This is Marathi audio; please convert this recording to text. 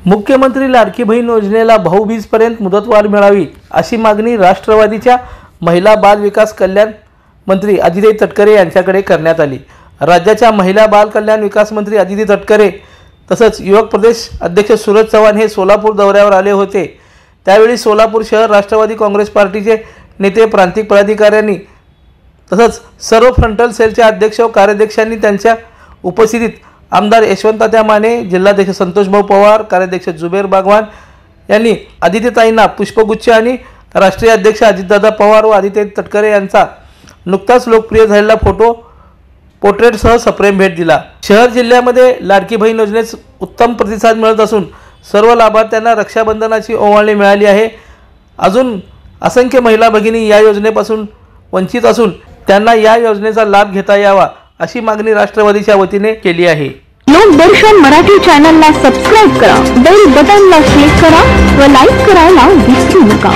मुख्यमंत्री लाडकी बहीण योजनेला भाऊबीजपर्यंत मुदतवाढ मिळावी अशी मागणी राष्ट्रवादीच्या महिला बाल विकास कल्याण मंत्री अदिती तटकरे यांच्याकडे करण्यात आली। राज्याच्या महिला बाल कल्याण विकास मंत्री अदिती तटकरे तसंच युवक प्रदेश अध्यक्ष सूरज चव्हाण हे सोलापूर दौऱ्यावर आले होते। त्यावेळी सोलापूर शहर राष्ट्रवादी काँग्रेस पार्टीचे नेते, प्रांतिक पदाधिकाऱ्यांनी तसंच सर्व फ्रंटल सेलचे अध्यक्ष व कार्याध्यक्षांनी त्यांच्या उपस्थितीत आमदार यशवंततात्या माने, जिल्हाध्यक्ष संतोषभाऊ पवार, कार्याध्यक्ष जुबेर बागवान यांनी आदित्यताईंना पुष्पगुच्छ आणि राष्ट्रीय अध्यक्ष अजितदादा पवार व आदित्य तटकरे यांचा नुकताच लोकप्रिय झालेला पोर्ट्रेटसह सप्रेम भेट दिला। शहर जिल्ह्यामध्ये लाडकी बहीण योजनेस उत्तम प्रतिसाद मिळत असून सर्व लाभार्थ्यांना रक्षाबंधनाची ओवाळणी मिळाली आहे। अजून असंख्य महिला भगिनी या योजनेपासून वंचित असून त्यांना या योजनेचा लाभ घेता यावा अशी मागणी राष्ट्रवादीच्या वतीने केली आहे। लोकदर्शन मराठी चॅनलला सबस्क्राइब करा, बेल बटनला क्लिक करा व लाईक करायला विसरू नका।